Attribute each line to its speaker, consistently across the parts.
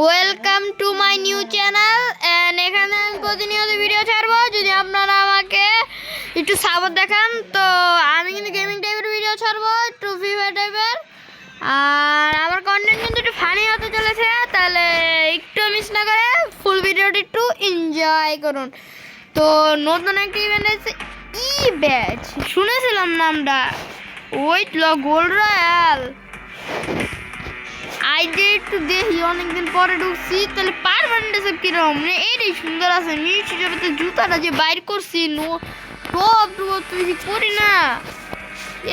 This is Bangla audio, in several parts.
Speaker 1: Welcome to my new channel and এখানে আমি প্রতিনিয়ত ভিডিও ছাড়বো। যদি আপনারা আমাকে একটু সাপোর্ট দেখান তো আমি কিন্তু গেমিং টাইপের ভিডিও ছাড়বো, একটু ফ্রি ফায়ার টাইপের। আর আমার কন্টেন্ট কিন্তু একটু ফানি হতে চলেছে, তাহলে একটু মিস না করে ফুল ভিডিওটি একটু এনজয় করুন। তো নতুন একটা ইভেন্ট আছে, ই ব্যাচ, শুনেছিলাম নামটা, ওয়েট ল গোল্ড রয়্যাল। আইডি একটু দেখি, অনেকদিন পরে ঢুকছি, তাহলে পারমানেন্ট আছে কিরকম, মানে এইটাই সুন্দর আছে। মিউজ হিসাবে তো জুতাটা যে বাইর করছি টপ তুই করি না,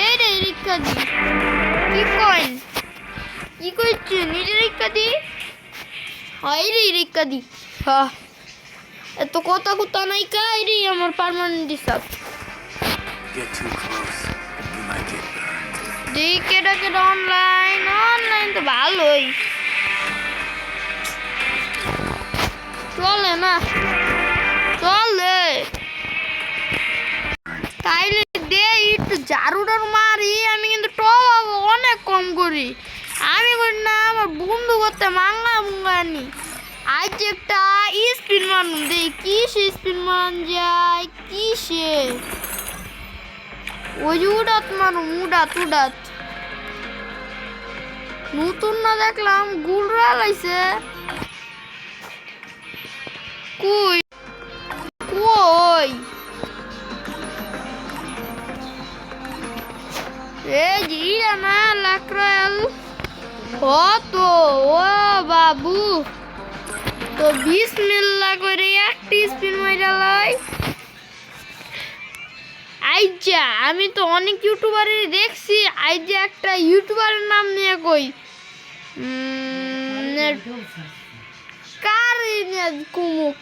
Speaker 1: এইটাই রিক্কা দি কি কইন কি কইছে নিজের রিক্কা দি, হয় রে রিক্কা দি, হ্যাঁ এত কথা কুতা নাই কা, এটাই আমার পারমানেন্ট হিসাব। কেটা অনলাইন তো ভালোই চলে না, চলে তাইলে দে একটু ঝাড়ুটার মারি। আমি কিন্তু টপ অনেক কম করি, আমি করি না, আমার বন্ধু করতে মাঙ্গা মুঙ্গানি। আজ একটা স্পিন মানুন দেই, কিসে স্পিন মান যায়, কিসে ওই যে উড়াত মানু উড়াত নতুন না দেখলাম গুলরা লাইছে কই কই এ জিরা না লাকরাল কত ও বাবু। তো বিসমিল্লাহ করে একটা স্পিন মাইরা লাই। আইজা আমি তো অনেক ইউটিউবারের দেখছি, আইজা একটা ইউটিউবারের নাম নিয়ে কই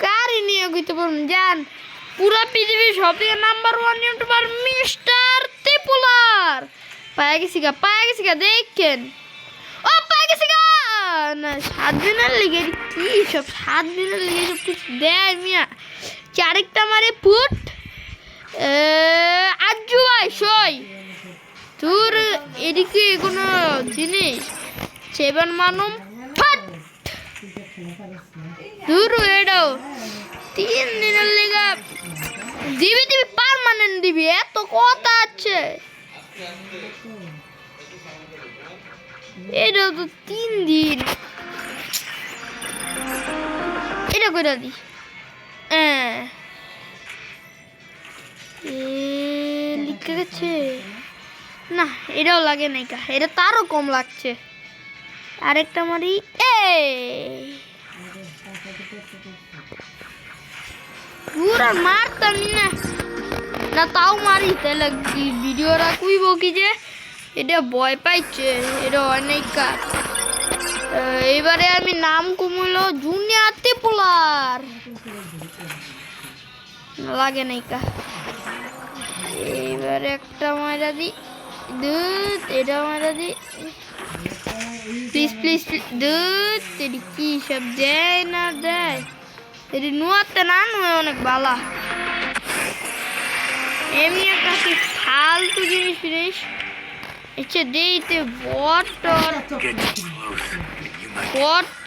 Speaker 1: কারি নিয়ে কইতে পারুন জান, পুরা পৃথিবীর সব থেকে নাম্বার 1 ইউটিউবার মিস্টার ত্রিপুলার। পায়ে গেছি গা দেখেন, ও পায়ে গেছি গা না। 7 দিনের লিগে কি সব, 7 দিনের লিগে সব কিছু দেয় মিয়া। চারেকটা মারে ফুট আজু ভাই সই তোর এদিকে কোনো জিনিস সেবান মানুম ফাট দূর এটাও 3 দিনের লেগা দিবি পারমানেন্ট দিবি, এত কথা আছে। এটাও তো 3 দিন, এটা করে দি লিখে গেছে না, এটাও লাগে নাই কা, এটা তারও কম লাগছে। আরেকটা মারি পুরা মারতামই না, তাও মারি, তাহলে ভিডিও রাখুইব কি যে এটা ভয় পাইছে, এটা অনেক কা। এবারে আমি নাম কমলো জুনিয়র ত্রিপুলার, লাগে নাই কা। এবারে একটা মারা দি দুধ, এটা মারা দি প্লিজ দুধ। এটি কি সব দেয় না দেয়, এটি নুয়াতে না নুয়ে অনেক বালা। এমনি একটা ফালতু জিনিস আচ্ছা দিতে বট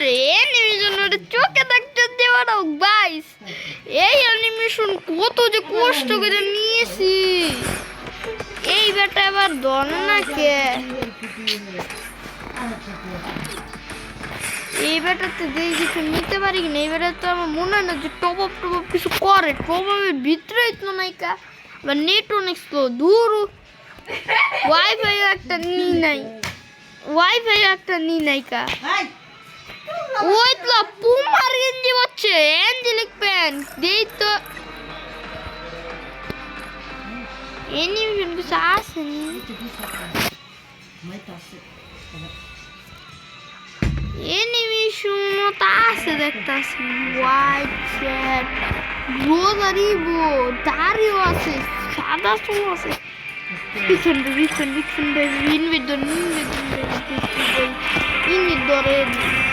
Speaker 1: অ্যানিমেশন চোখে থাকতে দেওয়া দাও গাইস। এই অ্যানিমেশন কত যে কষ্ট করে নিয়েছি, এই বেটা আবার দন না কে, এই বেটাতে দিয়ে কিছু নিতে পারি কিনা। এই বেটা তো আমার মনে হয় না যে টপ আপ কিছু করে, টপ আপের ভিতরে তো নাই কা, বা নেট অনেক স্লো দূর। ওয়াইফাই একটা নি নাই কা। ওই তো পুমার গেঞ্জি হচ্ছে অ্যাঞ্জেলিক প্যান্ট দেই তো, এনিমেশন কিছু আসেনি, এনিমেশন তো আছে দেখতাছি। হোয়াইট শ্যাট রোজারি দাড়িও আছে, সাদা চুল আছে। পিছন ইনভিট ধরে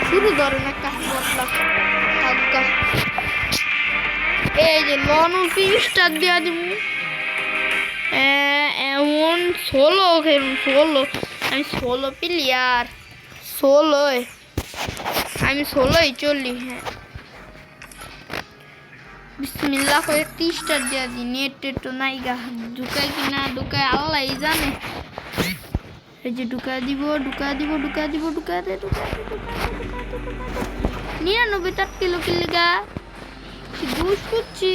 Speaker 1: শুরু ধরে না কাজ করলাম। এই যে লন 20 দেওয়া দিব এমন 16 আমি 16 প্লেয়ার 16 আমি 16ই চললি। হ্যাঁ বিসমিল্লাহ করে 30টা দিয়ে দিই। নেট তো নাই গা, ঢুকাই কিনা ঢুকাই আল্লাহ জানে। এই যে ঢুকা দিব 99 কিলো কিলিগা দুষ করছি।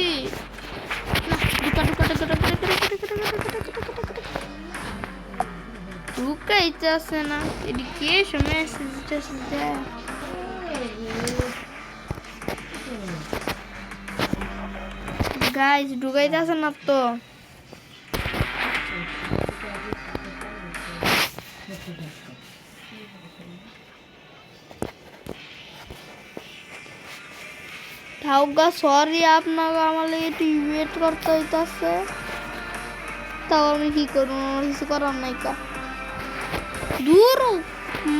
Speaker 1: ঢুকাইতে আসে না, এদিকে সময় গাইস ঢুকাইতে আসে না তো। থাউগা সরি আপনাকে আমার লাগে একটু ওয়েট করতে হইতাছে। তাও আমি কি করবো, কিছু করার নাই কা। দূর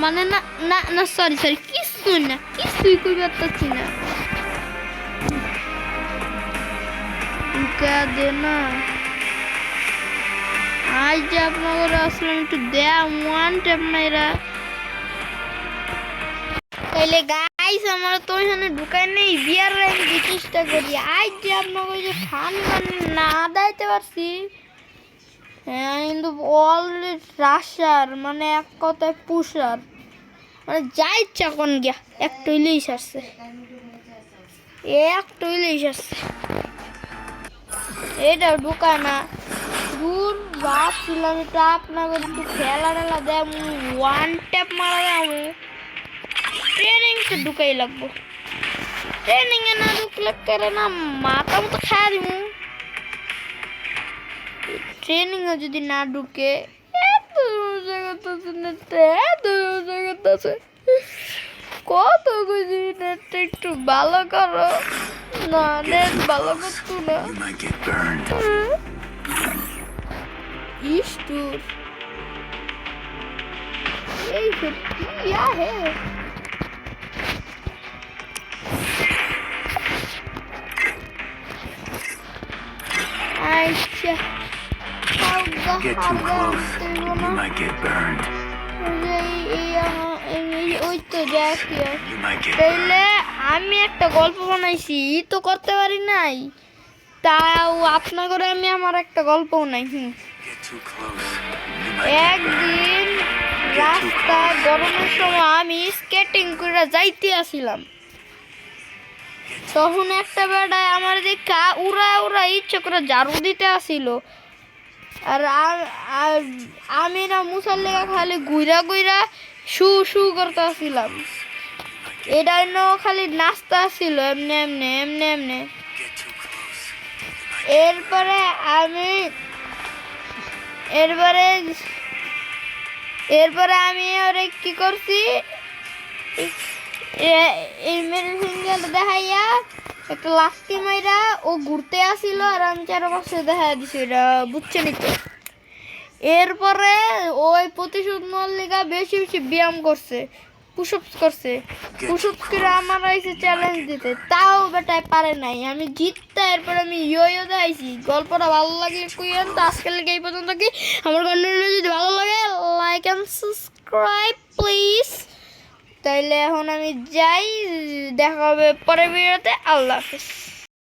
Speaker 1: মানে না না না সরি কিছুই করতে পারতেছি না। ঢুকা দে না। আজ যে আপনাদের আসলাম একটু দেয়া ওয়ান ট্যাপ নাইরা তাইলে গাইস আমার তো এখানে ঢুকাই নেই। বিয়ার আমি চেষ্টা করি। আজ যে আপনাকে যে ফান না দাইতে পারছি। হ্যাঁ কিন্তু অলরেডি রাশার মানে এক কথায় পুষার মানে যা ইচ্ছা কোন গিয়া একটু ইলিশ আসছে, এটা ঢুকায় না। দূর ভাবছিলাম এটা আপনাকে একটু খেলা টেলা দেয় ওয়ান ট্যাপ মারা দেয়। ট্রেনিং তো ঢুকাই লাগবো। ট্রেনিং এ না ঢুকলে করে না মাথা মতো খাওয়া দিব। ট্রেনিং এ যদি না ঢুকে কত নেটটা একটু ভালো করো না। নেট ভালো করতো না। ইস্টুর এই क्या है अच्छा get too close you might get burned ওই তো দেখিও তাইলে আমি একটা গল্প বানাইছি তো করতে পারি নাই, তাও আপনার করে আমি আমার একটা গল্প নাই। একদিন রাস্তায় গরমের সময় আমি স্কেটিং করে যাইতে আসিলাম, তখন একটা বেড়ায় আমার দেখা উড়া ইচ্ছে করে ঝাড়ু দিতে আসিল। আর আমি না মুসার লেগা খালি ঘুরা শু করতে আসিলাম। এটা খালি নাচতে আসিল এমনি। এরপরে আমি ওরে কি করছি, এই মেডিসিন দেখাইয়া একটা লাস্তি মাইরা ও ঘুরতে আসিল আর আমি 4 বছর দেখা দিছি, এটা বুঝছে নিতে। এরপরে ওই প্রতিশোধ মল্লিকা বেশি ব্যায়াম করছে, পুশআপস করছে। পুশআপস করে আমার আইসে চ্যালেঞ্জ দিতে, তাও বেটায় পারে নাই। আমি জিততে এরপরে আমি ইয়ো দেখাইছি। গল্পটা ভালো লাগে কুইয়েন তো আজকের লেগে এই পর্যন্ত। কি আমার কন্টেন্ট যদি ভালো লাগে লাইক অ্যান্ড সাবস্ক্রাইব প্লিজ। তাইলে এখন আমি যাই, দেখা হবে পরের ভিডিওতে। আল্লাহ হাফেজ।